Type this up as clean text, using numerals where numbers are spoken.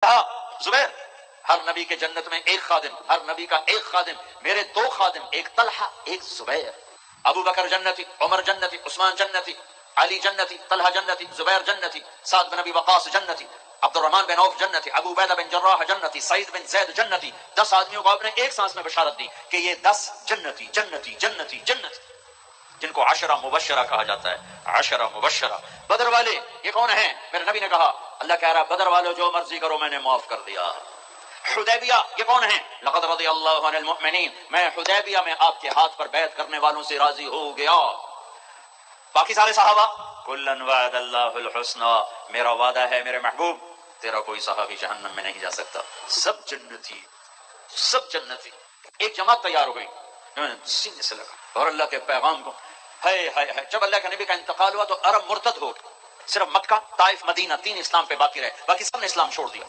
कहा जुबैर, हर नबी के जन्नत में एक खादिम, हर नबी का एक खादिम, मेरे दो खादिम, एक तलहा एक जुबैर। अबू बकर जन्नती, उमर जन्नती, उस्मान जन्नती, अली जन्नती, तलहा जन्नती, जुबैर जन्नती, साद बिन नबी वकास जन्नती, अब्दुर्रहमान बिन औफ जन्नती, अबू उबैदा बिन जर्राह जन्नती, सईद बिन ज़ैद जन्नती। 10 आदमियों को आपने एक सांस में बशारत दी कि ये 10 जन्नती जन्नती जन्नती जन्नती, जिनको अशरा मुबशरा कहा जाता है। अशरा मुबशरा। बदर वाले ये कौन है? मेरे नबी ने कहा, अल्लाह कह रहा बदर वालों जो मर्जी करो मैंने माफ कर दिया। हुदैबिया ये कौन है? लक़द रज़ियल्लाहु अनिल मुमिनीन, मैं हुदैबिया में आपके हाथ पर बैत करने वालों से राजी हो गया। बाकी सारे सहाबा, कुल्लन वअदल्लाहुल हुस्ना, मेरा वादा है मेरे महबूब, तेरा कोई सहाबी जहन्नम में नहीं जा सकता। सब जन्नती, सब जन्नती। एक जमात तैयार हो गई, सीने से लगा और अल्लाह के पैगाम को है। जब अल्लाह के नबी का इंतकाल हुआ तो अरब मुर्तद हो, सिर्फ मक्का, ताइफ, मदीना 3 इस्लाम पे बाकी रहे, बाकी सबने इस्लाम छोड़ दिया।